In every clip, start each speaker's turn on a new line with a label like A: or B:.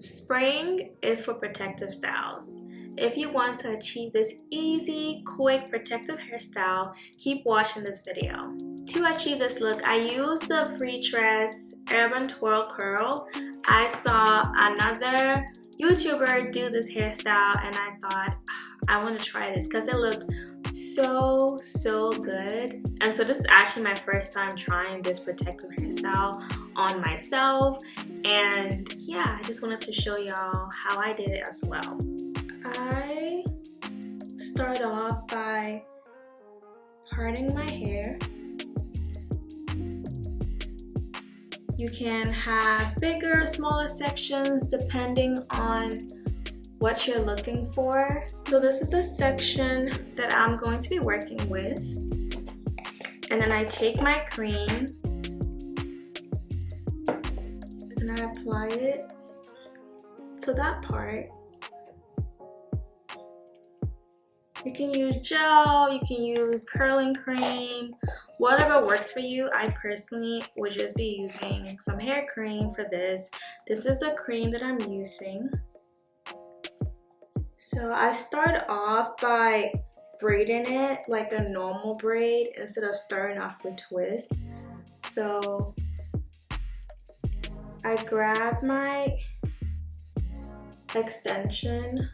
A: Spring is for protective styles. If you want to achieve this easy, quick, protective hairstyle, keep watching this video. To achieve this look, I used the Freetress Urban Twirl Curl. I saw another YouTuber do this hairstyle and I thought, I want to try this because it looked so good. And so this is actually my first time trying this protective hairstyle on myself, and yeah, I just wanted to show y'all how I did it as well. I start off by parting my hair. You can have bigger or smaller sections depending on what you're looking for. So this is a section that I'm going to be working with. And then I take my cream and I apply it to that part. You can use gel, you can use curling cream, whatever works for you. I personally would just be using some hair cream for this. This is a cream that I'm using. So I start off by braiding it like a normal braid instead of starting off with twists. So I grab my extension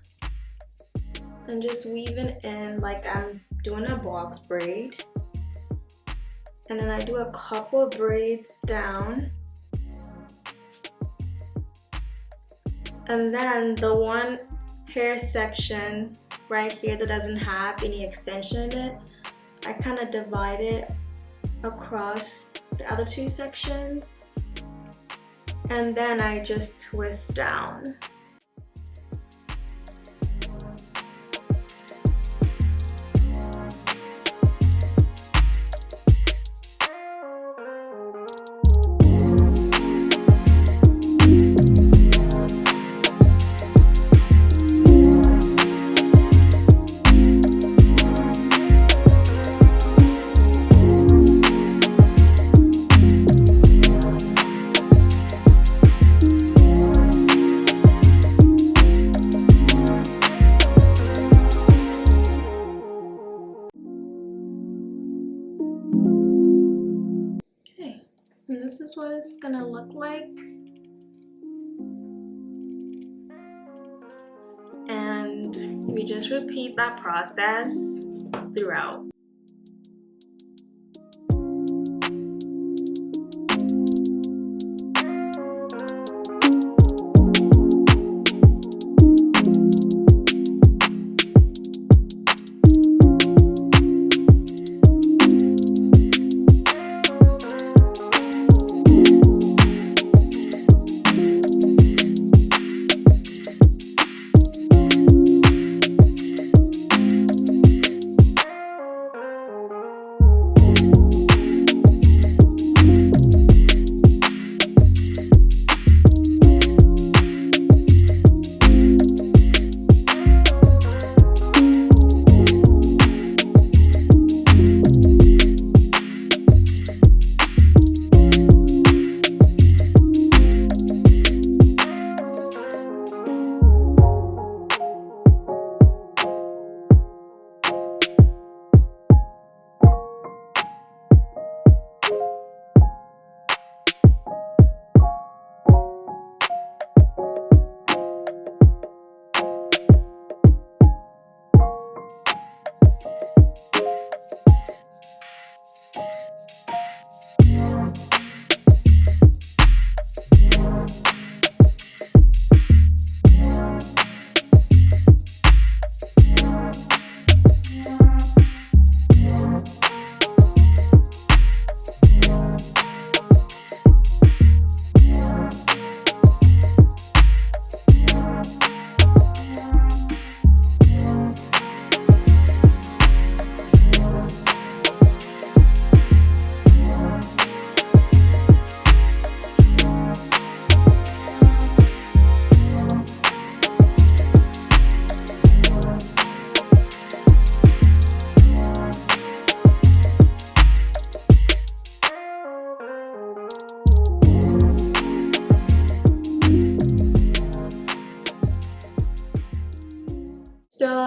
A: and just weave it in like I'm doing a box braid. And then I do a couple of braids down. And then the one hair section right here that doesn't have any extension in it, I kind of divide it across the other two sections, and then I just twist down. And this is what it's gonna look like. And we just repeat that process throughout.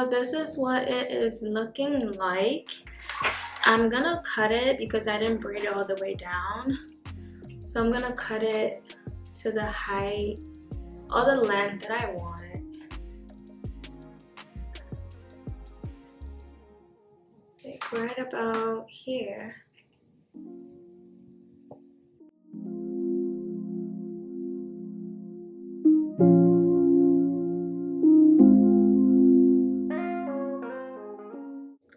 A: So this is what it is looking like. I'm gonna cut it because I didn't braid it all the way down. So I'm gonna cut it to the height or the length that I want. Like right about here.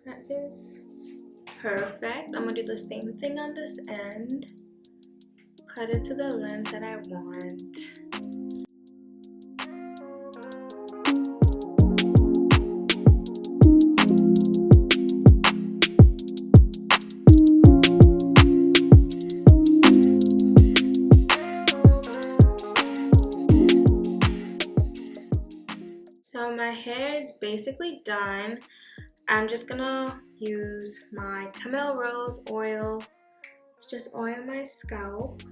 A: That is perfect. I'm gonna do the same thing on this end. Cut it to the length that I want. So my hair is basically done. I'm just gonna use my Camille Rose oil. Just oil my scalp.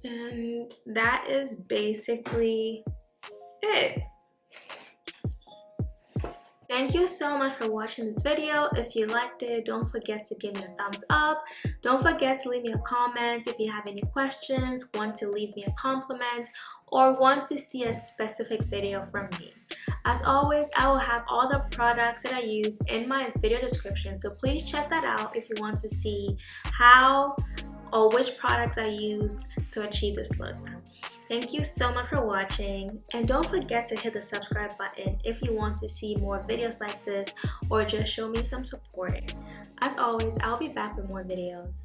A: And that is basically it. Thank you so much for watching this video. If you liked it, don't forget to give me a thumbs up. Don't forget to leave me a comment if you have any questions, want to leave me a compliment, or want to see a specific video from me. As always, I will have all the products that I use in my video description, so please check that out if you want to see how or which products I use to achieve this look. Thank you so much for watching, and don't forget to hit the subscribe button if you want to see more videos like this or just show me some support. As always, I'll be back with more videos.